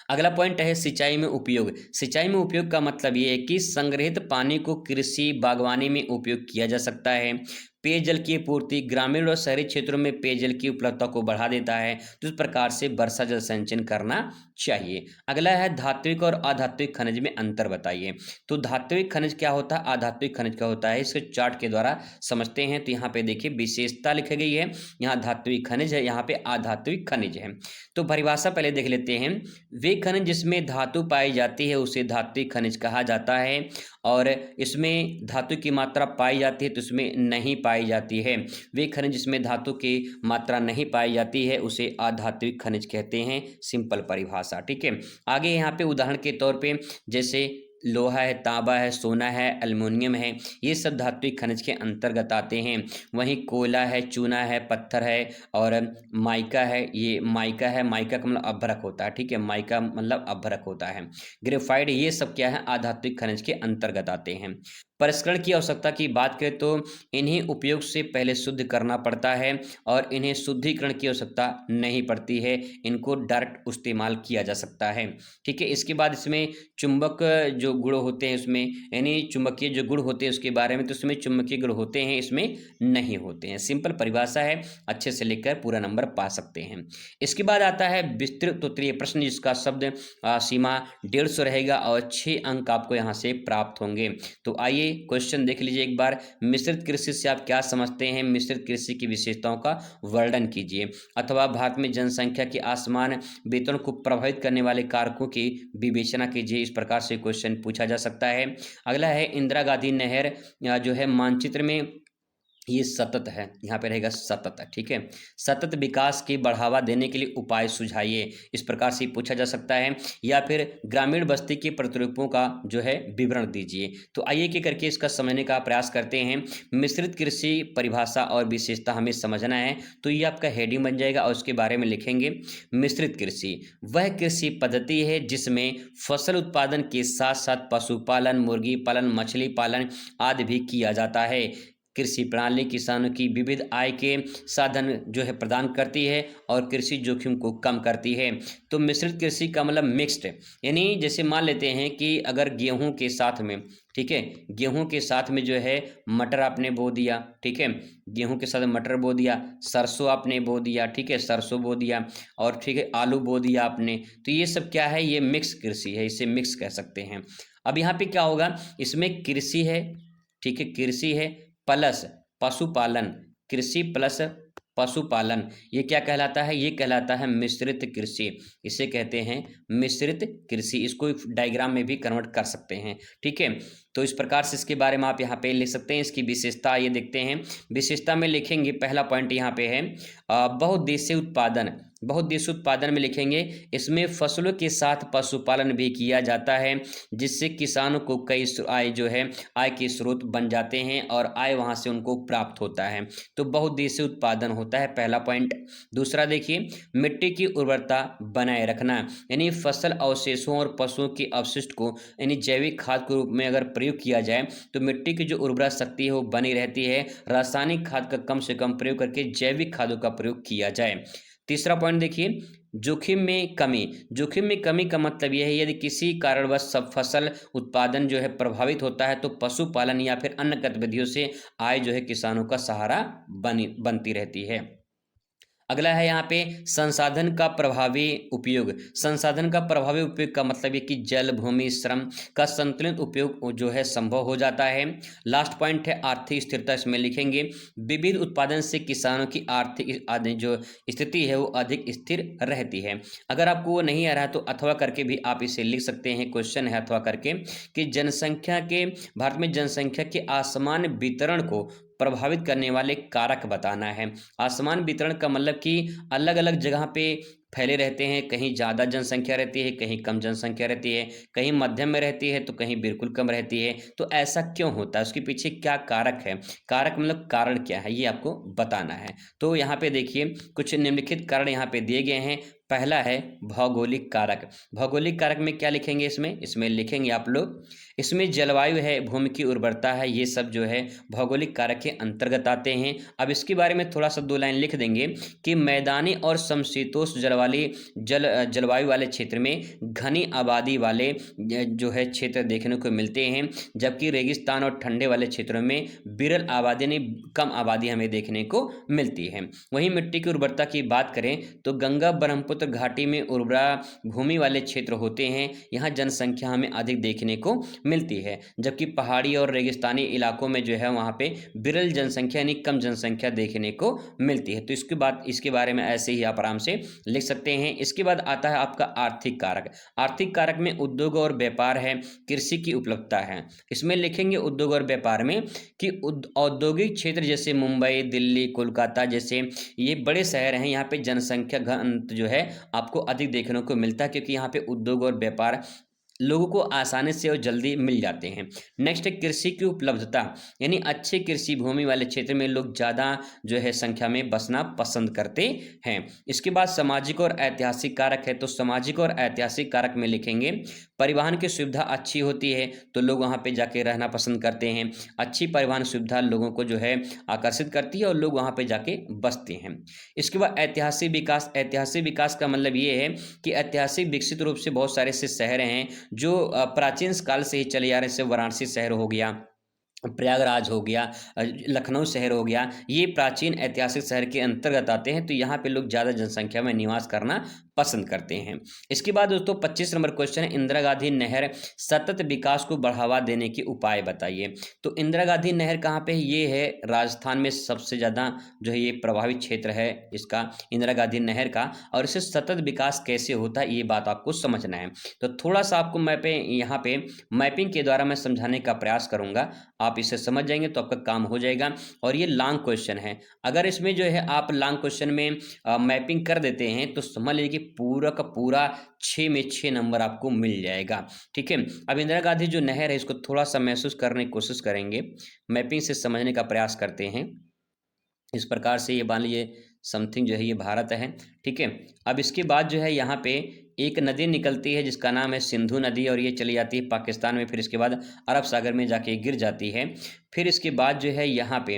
अगला पॉइंट है सिंचाई में उपयोग। सिंचाई में उपयोग का मतलब ये है कि संग्रहित पानी को कृषि बागवानी में उपयोग किया जा सकता है। पेयजल की पूर्ति ग्रामीण और शहरी क्षेत्रों में पेयजल की उपलब्धता को बढ़ा देता है। तो इस प्रकार से वर्षा जल संचयन करना चाहिए। अगला है धात्विक और अधात्विक खनिज में अंतर बताइए। तो धात्विक खनिज क्या होता है, अधात्विक खनिज क्या होता है, इसके चार्ट के द्वारा समझते हैं। तो यहाँ पे देखिए विशेषता लिखी गई है, यहाँ धात्विक खनिज है, यहाँ पे अधात्विक खनिज है। तो परिभाषा पहले देख लेते हैं। वे खनिज जिसमें धातु पाई जाती है उसे धात्विक खनिज कहा जाता है, और इसमें धातु की मात्रा पाई जाती है तो इसमें नहीं पाई जाती है। वे खनिज जिसमें धातु की मात्रा नहीं पाई जाती है उसे अधात्विक खनिज कहते हैं। सिंपल परिभाषा। ठीक है। आगे यहाँ पे उदाहरण के तौर पे जैसे लोहा है, तांबा है, सोना है, एल्युमिनियम है, ये सब धात्विक खनिज के अंतर्गत आते हैं। वहीं कोयला है, चूना है, पत्थर है और माइका है। ये माइका है, माइका का मतलब अभ्रक होता है। ठीक है, माइका मतलब अभ्रक होता है। ग्रेफाइट, ये सब क्या है, अधात्विक खनिज के अंतर्गत आते हैं। परिष्करण की आवश्यकता की बात करें तो इन्हें उपयोग से पहले शुद्ध करना पड़ता है और इन्हें शुद्धिकरण की आवश्यकता नहीं पड़ती है, इनको डायरेक्ट इस्तेमाल किया जा सकता है। ठीक है। इसके बाद इसमें चुंबक जो गुण होते हैं उसमें, यानी चुंबकीय जो गुण होते हैं उसके बारे में, तो इसमें चुंबकीय गुण होते हैं, इसमें नहीं होते हैं। सिंपल परिभाषा है, अच्छे से लिखकर पूरा नंबर पा सकते हैं। इसके बाद आता है विस्तृत उत्तरीय प्रश्न, जिसका शब्द सीमा 150 रहेगा और 6 अंक आपको यहाँ से प्राप्त होंगे। तो आइए क्वेश्चन देख लीजिए एक बार। मिश्रित कृषि से आप क्या समझते हैं, मिश्रित कृषि की विशेषताओं का वर्णन कीजिए। अथवा भारत में जनसंख्या के असमान वेतन को प्रभावित करने वाले कारकों की विवेचना कीजिए। इस प्रकार से क्वेश्चन पूछा जा सकता है। अगला है इंदिरा गांधी नहर जो है मानचित्र में ये सतत है, यहाँ पे रहेगा सतत, ठीक है। सतत विकास की बढ़ावा देने के लिए उपाय सुझाइए, इस प्रकार से पूछा जा सकता है। या फिर ग्रामीण बस्ती के प्रतिरूपों का जो है विवरण दीजिए। तो आइए कि करके इसका समझने का प्रयास करते हैं। मिश्रित कृषि परिभाषा और विशेषता हमें समझना है, तो ये आपका हेडिंग बन जाएगा और उसके बारे में लिखेंगे। मिश्रित कृषि वह कृषि पद्धति है जिसमें फसल उत्पादन के साथ साथ पशुपालन, मुर्गी पालन, मछली पालन आदि भी किया जाता है। कृषि प्रणाली किसानों की विविध आय के साधन जो है प्रदान करती है और कृषि जोखिम को कम करती है। तो मिश्रित कृषि का मतलब मिक्स्ड, यानी जैसे मान लेते हैं कि अगर गेहूं के साथ में, ठीक है, गेहूं के साथ में जो है मटर आपने बो दिया, ठीक है, गेहूं के साथ मटर बो दिया, सरसों आपने बो दिया, ठीक है, सरसों बो दिया, और ठीक है आलू बो दिया आपने, तो ये सब क्या है, ये मिक्स कृषि है, इसे मिक्स कह सकते हैं। अब यहाँ पे क्या होगा, इसमें कृषि है, ठीक है, कृषि है प्लस पशुपालन, कृषि प्लस पशुपालन, ये क्या कहलाता है, ये कहलाता है मिश्रित कृषि, इसे कहते हैं मिश्रित कृषि। इसको डायग्राम में भी कन्वर्ट कर सकते हैं, ठीक है। तो इस प्रकार से इसके बारे में आप यहाँ पे लिख सकते हैं। इसकी विशेषता ये देखते हैं, विशेषता में लिखेंगे, पहला पॉइंट यहाँ पे है बहुउद्देशीय उत्पादन। बहुउद्देशीय उत्पादन में लिखेंगे इसमें फसलों के साथ पशुपालन भी किया जाता है, जिससे किसानों को कई आय जो है आय के स्रोत बन जाते हैं और आय वहां से उनको प्राप्त होता है। तो बहुउद्देशीय उत्पादन होता है पहला पॉइंट। दूसरा देखिए, मिट्टी की उर्वरता बनाए रखना, यानी फसल अवशेषों और पशुओं के अवशिष्ट को यानी जैविक खाद के रूप में अगर प्रयोग किया जाए तो मिट्टी की जो उर्वरा शक्ति है वो बनी रहती है। रासायनिक खाद का कम से कम प्रयोग करके जैविक खादों का प्रयोग किया जाए। तीसरा पॉइंट देखिए, जोखिम में कमी। जोखिम में कमी का मतलब यह है यदि किसी कारणवश सब फसल उत्पादन जो है प्रभावित होता है तो पशुपालन या फिर अन्य गतिविधियों से आय जो है किसानों का सहारा बनती रहती है। अगला है यहाँ पे संसाधन का प्रभावी उपयोग। संसाधन का प्रभावी उपयोग का मतलब है कि जल, भूमि, श्रम का संतुलित उपयोग जो है संभव हो जाता है। लास्ट पॉइंट है आर्थिक स्थिरता, इसमें लिखेंगे विविध उत्पादन से किसानों की आर्थिक जो स्थिति है वो अधिक स्थिर रहती है। अगर आपको वो नहीं आ रहा है तो अथवा करके भी आप इसे लिख सकते हैं, क्वेश्चन है अथवा करके, कि जनसंख्या के भारत में जनसंख्या के असमान वितरण को प्रभावित करने वाले कारक बताना है। असमान वितरण का मतलब कि अलग अलग जगह पे फैले रहते हैं, कहीं ज़्यादा जनसंख्या रहती है, कहीं कम जनसंख्या रहती है, कहीं मध्यम में रहती है तो कहीं बिल्कुल कम रहती है। तो ऐसा क्यों होता है, उसके पीछे क्या कारक है, कारक मतलब कारण क्या है, ये आपको बताना है। तो यहाँ पे देखिए कुछ निम्नलिखित कारण यहाँ पे दिए गए हैं। पहला है भौगोलिक कारक। भौगोलिक कारक में क्या लिखेंगे, इसमें लिखेंगे आप लोग, इसमें जलवायु है, भूमि की उर्वरता है, ये सब जो है भौगोलिक कारक के अंतर्गत आते हैं। अब इसके बारे में थोड़ा सा दो लाइन लिख देंगे कि मैदानी और समशीतोष्ण जलवायु वाले क्षेत्र में घनी आबादी वाले जो है क्षेत्र देखने को मिलते हैं, जबकि रेगिस्तान और ठंडे वाले क्षेत्रों में विरल आबादी ने कम आबादी हमें देखने को मिलती है। वहीं मिट्टी की उर्वरता की बात करें तो गंगा ब्रह्मपुत्र घाटी में उर्वरा भूमि वाले क्षेत्र होते हैं, यहाँ जनसंख्या हमें अधिक देखने को मिलती है, जबकि पहाड़ी और रेगिस्तानी इलाकों में जो है वहाँ पे विरल जनसंख्या यानी कम जनसंख्या देखने को मिलती है। तो इसके बारे में ऐसे ही आप आराम से लिख सकते हैं। इसके बाद आता है आपका आर्थिक कारक। आर्थिक कारक में उद्योग और व्यापार है, कृषि की उपलब्धता है। इसमें लिखेंगे उद्योग और व्यापार में कि औद्योगिक क्षेत्र जैसे मुंबई, दिल्ली, कोलकाता जैसे ये बड़े शहर हैं, यहाँ पे जनसंख्या घनत्व जो है आपको अधिक देखने को मिलता है, क्योंकि यहाँ पे उद्योग और व्यापार लोगों को आसानी से और जल्दी मिल जाते हैं। नेक्स्ट है कृषि की उपलब्धता, यानी अच्छे कृषि भूमि वाले क्षेत्र में लोग ज़्यादा जो है संख्या में बसना पसंद करते हैं। इसके बाद सामाजिक और ऐतिहासिक कारक है, तो सामाजिक और ऐतिहासिक कारक में लिखेंगे परिवहन की सुविधा अच्छी होती है तो लोग वहाँ पे जाके रहना पसंद करते हैं। अच्छी परिवहन सुविधा लोगों को जो है आकर्षित करती है और लोग वहाँ पे जाके बसते हैं। इसके बाद ऐतिहासिक विकास। ऐतिहासिक विकास का मतलब ये है कि ऐतिहासिक विकसित रूप से बहुत सारे ऐसे शहर हैं जो प्राचीन काल से ही चले आ रहे, जैसे वाराणसी शहर हो गया, प्रयागराज हो गया, लखनऊ शहर हो गया, ये प्राचीन ऐतिहासिक शहर के अंतर्गत आते हैं। तो यहाँ पे लोग ज़्यादा जनसंख्या में निवास करना पसंद करते हैं। इसके बाद दोस्तों 25 नंबर क्वेश्चन है, इंदिरा गांधी नहर सतत विकास को बढ़ावा देने के उपाय बताइए। तो इंदिरा गांधी नहर कहाँ पे है, ये है राजस्थान में सबसे ज़्यादा जो है ये प्रभावित क्षेत्र है इसका, इंदिरा गांधी नहर का। और इसे सतत विकास कैसे होता है ये बात आपको समझना है। तो थोड़ा सा आपको यहाँ पे मैपिंग के द्वारा मैं समझाने का प्रयास करूँगा, आप आप इसे समझ जाएंगे तो आपका काम हो जाएगा। और ये लॉन्ग क्वेश्चन है, अगर इसमें जो है आप लॉन्ग क्वेश्चन में मैपिंग कर देते हैं तो समझ लीजिए कि पूरा का पूरा 6 में 6 नंबर आपको मिल जाएगा। ठीक है, अब इंदिरा गांधी जो नहर है इसको थोड़ा सा महसूस करने की कोशिश करेंगे, मैपिंग से समझने का प्रयास करते हैं। इस प्रकार से ये मान लीजिए समथिंग जो है ये भारत है। ठीक है, अब इसके बाद जो है यहाँ पे एक नदी निकलती है जिसका नाम है सिंधु नदी, और ये चली जाती है पाकिस्तान में, फिर इसके बाद अरब सागर में जाके गिर जाती है। फिर इसके बाद जो है यहाँ पे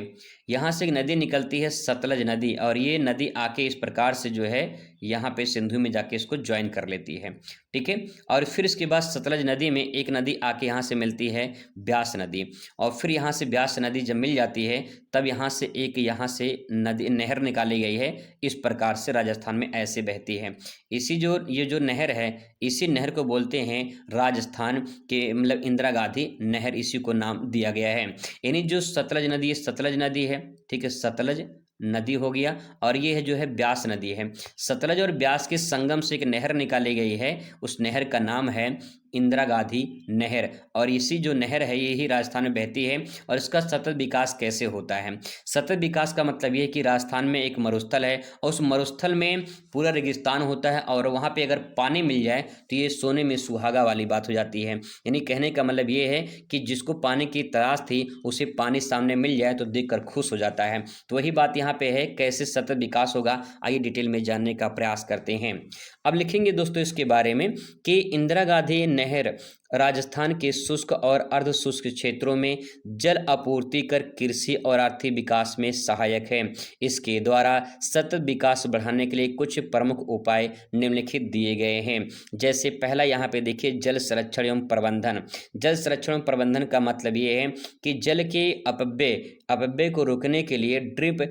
यहाँ से एक नदी निकलती है सतलज नदी, और ये नदी आके इस प्रकार से जो है यहाँ पे सिंधु में जाके इसको ज्वाइन कर लेती है। ठीक है, और फिर इसके बाद सतलज नदी में एक नदी आके यहाँ से मिलती है ब्यास नदी, और फिर यहाँ से ब्यास नदी जब मिल जाती है तब यहाँ से एक यहाँ से नदी नहर निकाली गई है, इस प्रकार से राजस्थान में ऐसे बहती है। इसी जो ये जो नहर है इसी नहर को बोलते हैं राजस्थान के मतलब इंदिरा गांधी नहर, इसी को नाम दिया गया है। यानी जो सतलज नदी है सतलज नदी है, ठीक है, सतलज नदी हो गया, और ये है जो है ब्यास नदी है। सतलज और ब्यास के संगम से एक नहर निकाली गई है, उस नहर का नाम है इंदिरा गांधी नहर, और इसी जो नहर है यही राजस्थान में बहती है। और इसका सतत विकास कैसे होता है? सतत विकास का मतलब ये है कि राजस्थान में एक मरुस्थल है और उस मरुस्थल में पूरा रेगिस्तान होता है, और वहाँ पे अगर पानी मिल जाए तो ये सोने में सुहागा वाली बात हो जाती है। यानी कहने का मतलब ये है कि जिसको पानी की तलाश थी उसे पानी सामने मिल जाए तो देखकर खुश हो जाता है। तो वही बात यहाँ पे है, कैसे सतत विकास होगा आइए डिटेल में जानने का प्रयास करते हैं। अब लिखेंगे दोस्तों इसके बारे में कि इंदिरा गांधी नहर राजस्थान के शुष्क और अर्ध शुष्क क्षेत्रों में जल आपूर्ति कर कृषि और आर्थिक विकास में सहायक है। इसके द्वारा सतत विकास बढ़ाने के लिए कुछ प्रमुख उपाय निम्नलिखित दिए गए हैं। जैसे पहला यहाँ पे देखिए जल संरक्षण एवं प्रबंधन। जल संरक्षण एवं प्रबंधन का मतलब ये है कि जल के अपव्यय को रोकने के लिए ड्रिप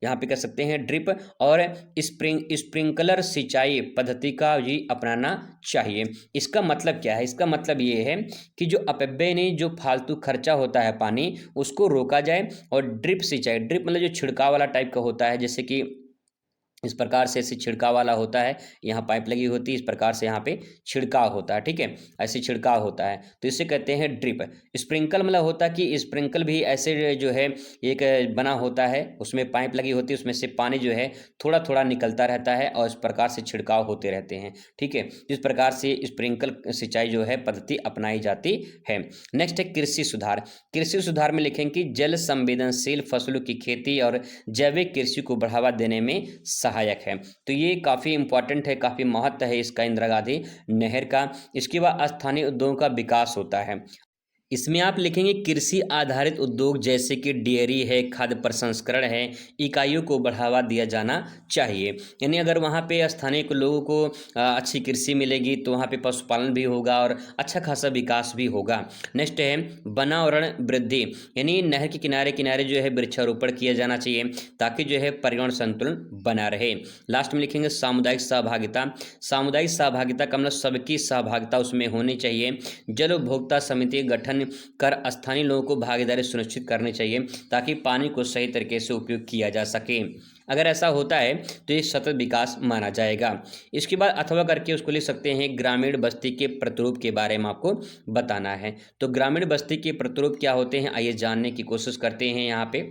यहाँ पे कह सकते हैं ड्रिप और स्प्रिंकलर सिंचाई पद्धति का भी अपनाना चाहिए। इसका मतलब क्या है? इसका मतलब ये है कि जो अपव्यय नहीं, जो फालतू खर्चा होता है पानी, उसको रोका जाए। और ड्रिप सिंचाई, ड्रिप मतलब जो छिड़काव वाला टाइप का होता है, जैसे कि इस प्रकार से ऐसे छिड़काव वाला होता है, यहाँ पाइप लगी होती है, इस प्रकार से यहाँ पे छिड़काव होता है। ठीक है, ऐसे छिड़काव होता है तो इसे कहते हैं ड्रिप। स्प्रिंकल मतलब होता है कि स्प्रिंकल भी ऐसे जो है एक बना होता है, उसमें पाइप लगी होती है, उसमें से पानी जो है थोड़ा थोड़ा निकलता रहता है और इस प्रकार से छिड़काव होते रहते हैं। ठीक है, इस प्रकार से स्प्रिंकल सिंचाई जो है पद्धति अपनाई जाती है। नेक्स्ट है कृषि सुधार। कृषि सुधार में लिखेंगे कि जल संवेदनशील फसलों की खेती और जैविक कृषि को बढ़ावा देने में सहायक है। तो ये काफ़ी इंपॉर्टेंट है, काफ़ी महत्व है इसका इंदिरा गांधी नहर का। इसके बाद स्थानीय उद्योगों का विकास होता है। इसमें आप लिखेंगे कृषि आधारित उद्योग जैसे कि डेयरी है, खाद्य प्रसंस्करण है, इकाइयों को बढ़ावा दिया जाना चाहिए। यानी अगर वहाँ पे स्थानीय लोगों को अच्छी कृषि मिलेगी तो वहाँ पे पशुपालन भी होगा और अच्छा खासा विकास भी होगा। नेक्स्ट है वनावरण वृद्धि, यानी नहर के किनारे किनारे जो है वृक्षारोपण किया जाना चाहिए ताकि जो है पर्यावरण संतुलन बना रहे। लास्ट में लिखेंगे सामुदायिक सहभागिता। सामुदायिक सहभागिता का मतलब सबकी सहभागिता उसमें होनी चाहिए। जल उपभोक्ता समिति गठन कर स्थानीय लोगों को भागीदारी सुनिश्चित करनी चाहिए ताकि पानी को सही तरीके से उपयोग किया जा सके। अगर ऐसा होता है तो ये सतत विकास माना जाएगा। इसके बाद अथवा करके उसको लिख सकते हैं ग्रामीण बस्ती के प्रतिरूप के बारे में आपको बताना है। तो ग्रामीण बस्ती के प्रतिरूप क्या होते हैं आइए जानने की कोशिश करते हैं। यहाँ पे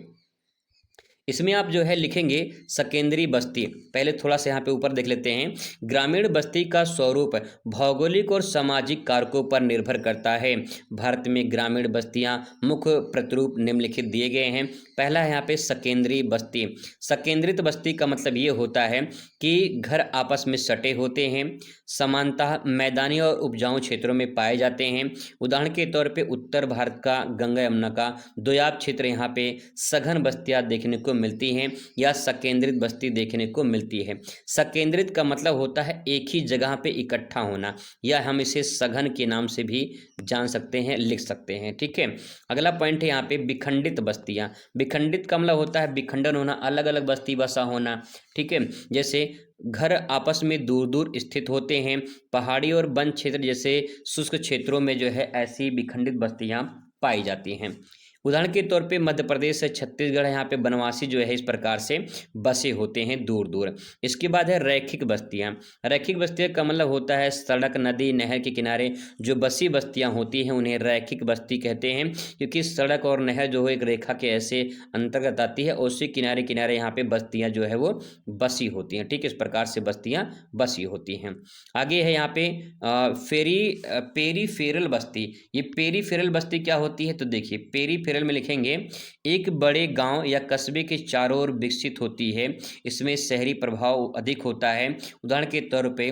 इसमें आप जो है लिखेंगे सकेंद्री बस्ती। पहले थोड़ा सा यहाँ पे ऊपर देख लेते हैं। ग्रामीण बस्ती का स्वरूप भौगोलिक और सामाजिक कारकों पर निर्भर करता है। भारत में ग्रामीण बस्तियाँ मुख्य प्रतिरूप निम्नलिखित दिए गए हैं। पहला है यहाँ पे सकेंद्री बस्ती। सकेंद्रित बस्ती का मतलब ये होता है कि घर आपस में सटे होते हैं, समानतः मैदानी और उपजाऊ क्षेत्रों में पाए जाते हैं। उदाहरण के तौर पे उत्तर भारत का गंगा यमुना का दोयाब क्षेत्र यहाँ पे सघन बस्तियाँ देखने को मिलती हैं या सकेंद्रित बस्ती देखने को मिलती है। सकेंद्रित का मतलब होता है एक ही जगह पे इकट्ठा होना, या हम इसे सघन के नाम से भी जान सकते हैं, लिख सकते हैं। ठीक है, अगला पॉइंट है यहाँ पे विखंडित बस्तियाँ। विखंडित का मतलब होता है विखंडन होना, अलग अलग बस्ती बसा होना। ठीक है, जैसे घर आपस में दूर दूर स्थित होते हैं। पहाड़ी और वन क्षेत्र जैसे शुष्क क्षेत्रों में जो है ऐसी विखंडित बस्तियां पाई जाती हैं। उदाहरण के तौर पे मध्य प्रदेश है, छत्तीसगढ़ है, यहाँ पे बनवासी जो है इस प्रकार से बसे होते हैं दूर दूर। इसके बाद है रैखिक बस्तियाँ। रैखिक बस्तियाँ का मतलब होता है सड़क, नदी, नहर के किनारे जो बसी बस्तियाँ होती हैं उन्हें रैखिक बस्ती कहते हैं, क्योंकि सड़क और नहर जो है एक रेखा के ऐसे अंतर्गत आती है, उसी किनारे किनारे यहाँ पे बस्तियाँ जो है वो बसी होती हैं। ठीक है, इस प्रकार से बस्तियाँ बसी होती हैं। आगे है यहाँ पे पेरीफेरल बस्ती। ये पेरीफेरल बस्ती क्या होती है, तो देखिए पेरीफेरल में लिखेंगे एक बड़े गांव या कस्बे के चारों ओर विकसित होती है, इसमें शहरी प्रभाव अधिक होता है। उदाहरण के तौर पे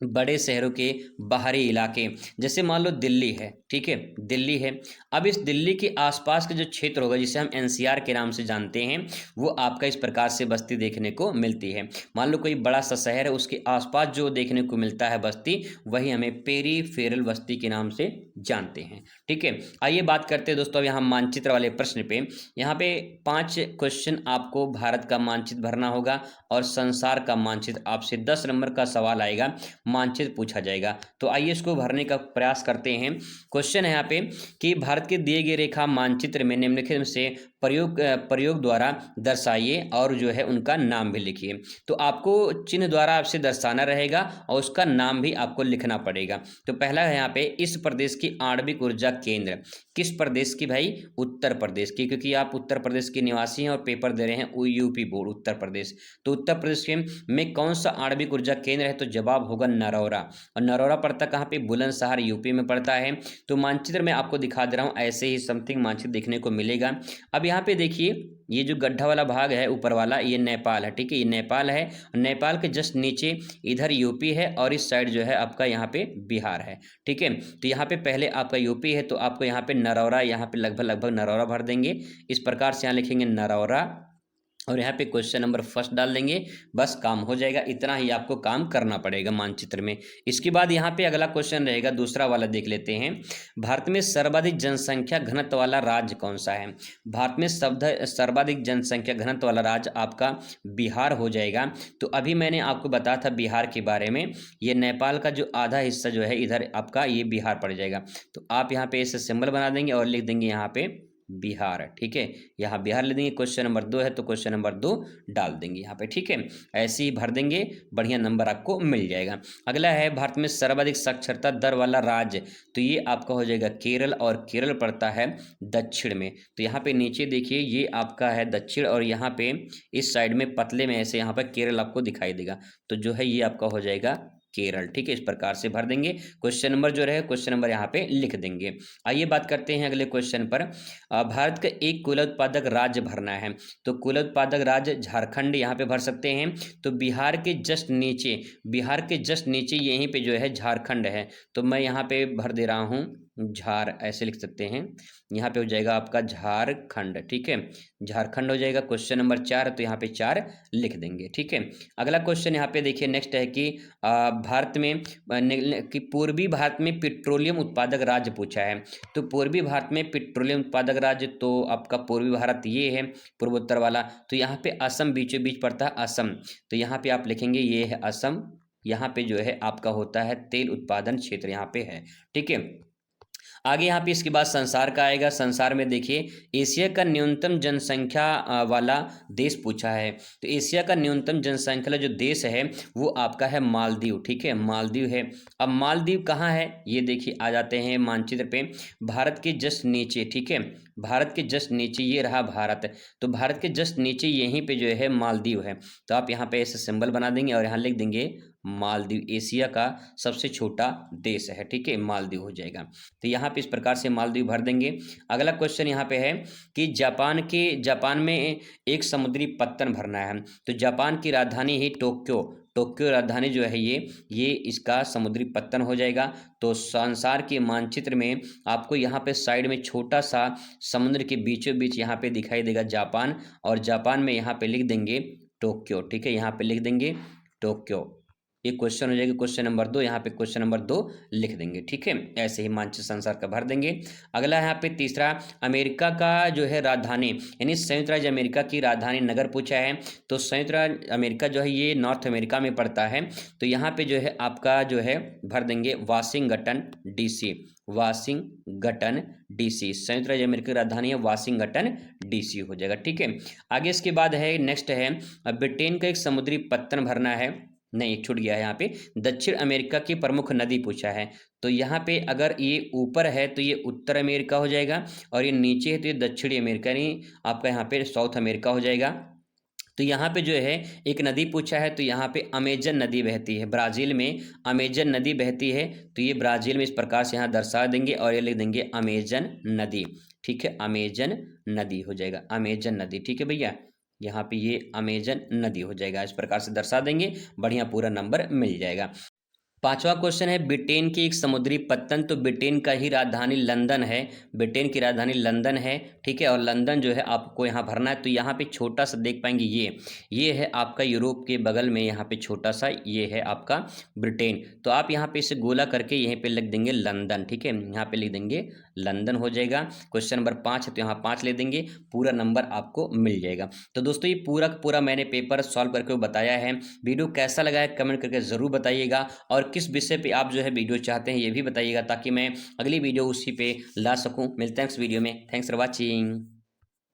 बड़े शहरों के बाहरी इलाके, जैसे मान लो दिल्ली है, ठीक है, दिल्ली है। अब इस दिल्ली के आसपास का जो क्षेत्र होगा जिसे हम एनसीआर के नाम से जानते हैं, वो आपका इस प्रकार से बस्ती देखने को मिलती है। मान लो कोई बड़ा सा शहर है, उसके आसपास जो देखने को मिलता है बस्ती, वही हमें पेरीफेरल बस्ती के नाम से जानते हैं। ठीक है, आइए बात करते हैं दोस्तों अब यहाँ मानचित्र वाले प्रश्न पे। यहाँ पे 5 क्वेश्चन आपको भारत का मानचित्र भरना होगा और संसार का मानचित्र, आपसे 10 नंबर का सवाल आएगा, मानचित्र पूछा जाएगा। तो आइए इसको भरने का प्रयास करते हैं। क्वेश्चन है यहाँ पे कि भारत के दिए गए रेखा मानचित्र में निम्नलिखित में से प्रयोग द्वारा दर्शाइए और जो है उनका नाम भी लिखिए। तो आपको चिन्ह द्वारा आपसे दर्शाना रहेगा और उसका नाम भी आपको लिखना पड़ेगा। तो पहला है यहाँ पे इस प्रदेश की आणविक ऊर्जा केंद्र, किस प्रदेश की भाई, उत्तर प्रदेश की, क्योंकि आप उत्तर प्रदेश के निवासी हैं और पेपर दे रहे हैं यूपी बोर्ड उत्तर प्रदेश। तो उत्तर प्रदेश के में कौन सा आणविक ऊर्जा केंद्र है, तो जवाब होगा नरौरा। और नरौरा पड़ता कहाँ पे, बुलंदशहर यूपी में पड़ता है। तो मानचित्र में आपको दिखा दे रहा हूँ, ऐसे ही समथिंग मानचित्र देखने को मिलेगा। अब यहाँ पे देखिए ये जो गड्ढा वाला भाग है ऊपर वाला, ये नेपाल है। ठीक है, ये नेपाल है, नेपाल के जस्ट नीचे इधर यूपी है और इस साइड जो है आपका यहाँ पे बिहार है। ठीक है, तो यहाँ पे पहले आपका यूपी है, तो आपको यहाँ पे नरौरा, यहाँ पे लगभग नरौरा भर देंगे। इस प्रकार से यहाँ लिखेंगे नरौरा और यहाँ पे क्वेश्चन नंबर फर्स्ट डाल देंगे, बस काम हो जाएगा। इतना ही आपको काम करना पड़ेगा मानचित्र में। इसके बाद यहाँ पे अगला क्वेश्चन रहेगा, दूसरा वाला देख लेते हैं। भारत में सर्वाधिक जनसंख्या घनत्व वाला राज्य कौन सा है। भारत में सर्वाधिक जनसंख्या घनत्व वाला राज्य आपका बिहार हो जाएगा। तो अभी मैंने आपको बताया था बिहार के बारे में, ये नेपाल का जो आधा हिस्सा जो है इधर आपका ये बिहार पड़ जाएगा। तो आप यहाँ पे ऐसे सिंबल बना देंगे और लिख देंगे यहाँ पे बिहार। ठीक है, यहाँ बिहार ले देंगे। क्वेश्चन नंबर 2 है तो क्वेश्चन नंबर 2 डाल देंगे यहाँ पे। ठीक है, ऐसे ही भर देंगे, बढ़िया नंबर आपको मिल जाएगा। अगला है भारत में सर्वाधिक साक्षरता दर वाला राज्य, तो ये आपका हो जाएगा केरल, और केरल पड़ता है दक्षिण में। तो यहाँ पे नीचे देखिए ये आपका है दक्षिण, और यहाँ पे इस साइड में पतले में ऐसे यहाँ पर केरल आपको दिखाई देगा, तो जो है ये आपका हो जाएगा केरल। ठीक है, इस प्रकार से भर देंगे। क्वेश्चन नंबर जो रहे क्वेश्चन नंबर यहाँ पे लिख देंगे। आइए बात करते हैं अगले क्वेश्चन पर। भारत का एक कुल उत्पादक राज्य भरना है, तो कुल उत्पादक राज्य झारखंड यहाँ पे भर सकते हैं। तो बिहार के जस्ट नीचे यहीं पे जो है झारखंड है, तो मैं यहाँ पे भर दे रहा हूँ झार, ऐसे लिख सकते हैं। यहाँ पे हो जाएगा आपका झारखंड। ठीक है, झारखंड हो जाएगा। क्वेश्चन नंबर 4 तो यहाँ पे 4 लिख देंगे। ठीक है, अगला क्वेश्चन यहाँ पे देखिए नेक्स्ट है कि भारत में कि पूर्वी भारत में पेट्रोलियम उत्पादक राज्य पूछा है। तो पूर्वी भारत में पेट्रोलियम उत्पादक राज्य, तो आपका पूर्वी भारत ये है पूर्वोत्तर वाला, तो यहाँ पे असम बीचों बीच पड़ता है, असम। तो यहाँ पे आप लिखेंगे ये है असम, यहाँ पे जो है आपका होता है तेल उत्पादन क्षेत्र यहाँ पे है। ठीक है, आगे यहाँ पे इसके बाद संसार का आएगा। संसार में देखिए एशिया का न्यूनतम जनसंख्या वाला देश पूछा है। तो एशिया का न्यूनतम जनसंख्या वाला जो देश है वो आपका है मालदीव। ठीक है, मालदीव है। अब मालदीव कहाँ है, ये देखिए आ जाते हैं मानचित्र पे, भारत के जस्ट नीचे। ठीक है, भारत के जस्ट नीचे ये रहा भारत, तो भारत के जस्ट नीचे यहीं पे जो है मालदीव है। तो आप यहाँ पे ऐसे सिंबल बना देंगे और यहाँ लिख देंगे मालदीव, एशिया का सबसे छोटा देश है। ठीक है, मालदीव हो जाएगा। तो यहाँ पे इस प्रकार से मालदीव भर देंगे। अगला क्वेश्चन यहाँ पे है कि जापान में एक समुद्री पत्तन भरना है। तो जापान की राजधानी है टोक्यो राजधानी जो है ये इसका समुद्री पत्तन हो जाएगा। तो संसार के मानचित्र में आपको यहाँ पे साइड में छोटा सा समुद्र के बीचों बीच यहाँ पे दिखाई देगा जापान, और जापान में यहाँ पे लिख देंगे टोक्यो। ठीक है, यहाँ पे लिख देंगे टोक्यो। ये क्वेश्चन हो जाएगा क्वेश्चन नंबर 2, यहाँ पे क्वेश्चन नंबर 2 लिख देंगे। ठीक है, ऐसे ही मानचित्र संसार का भर देंगे। अगला यहाँ पे तीसरा, अमेरिका का जो है राजधानी, यानी संयुक्त राज्य अमेरिका की राजधानी नगर पूछा है। तो संयुक्त राज्य अमेरिका जो है ये नॉर्थ अमेरिका में पड़ता है, तो यहाँ पे जो है आपका जो है भर देंगे वाशिंगटन डीसी। वाशिंगटन डीसी, संयुक्त राज्य अमेरिका की राजधानी है वाशिंगटन डीसी हो जाएगा। ठीक है, आगे इसके बाद है नेक्स्ट है ब्रिटेन का एक समुद्री पत्तन भरना है, नहीं छूट गया है यहाँ पे। दक्षिण अमेरिका की प्रमुख नदी पूछा है, तो यहाँ पे अगर ये ऊपर है तो ये उत्तर अमेरिका हो जाएगा, और ये नीचे है तो ये दक्षिणी अमेरिका, यानी आपका यहाँ पे साउथ अमेरिका हो जाएगा। तो यहाँ पे जो है एक नदी पूछा है, तो यहाँ पे अमेजन नदी बहती है, ब्राज़ील में अमेजन नदी बहती है, तो ये ब्राज़ील में इस प्रकार से यहाँ दर्शा देंगे और ये लिख देंगे अमेजन नदी। ठीक है, अमेजन नदी हो जाएगा, अमेजन नदी। ठीक है भैया, यहाँ पे ये अमेजन नदी हो जाएगा, इस प्रकार से दर्शा देंगे, बढ़िया पूरा नंबर मिल जाएगा। पांचवा क्वेश्चन है ब्रिटेन की एक समुद्री पत्तन, तो ब्रिटेन का ही राजधानी लंदन है, ब्रिटेन की राजधानी लंदन है। ठीक है, और लंदन जो है आपको यहाँ भरना है, तो यहाँ पे छोटा सा देख पाएंगे ये है आपका यूरोप के बगल में, यहाँ पे छोटा सा ये है आपका ब्रिटेन, तो आप यहाँ पे इसे गोला करके यहीं पे लिख देंगे लंदन। ठीक है, यहाँ पे लिख देंगे लंदन हो जाएगा। क्वेश्चन नंबर 5 है तो यहाँ 5 ले देंगे, पूरा नंबर आपको मिल जाएगा। तो दोस्तों ये पूरा पूरा मैंने पेपर सॉल्व करके बताया है। वीडियो कैसा लगा है कमेंट करके ज़रूर बताइएगा, और किस विषय पे आप जो है वीडियो चाहते हैं ये भी बताइएगा, ताकि मैं अगली वीडियो उसी पे ला सकूं। मिलते हैं इस वीडियो में, थैंक्स फॉर वॉचिंग।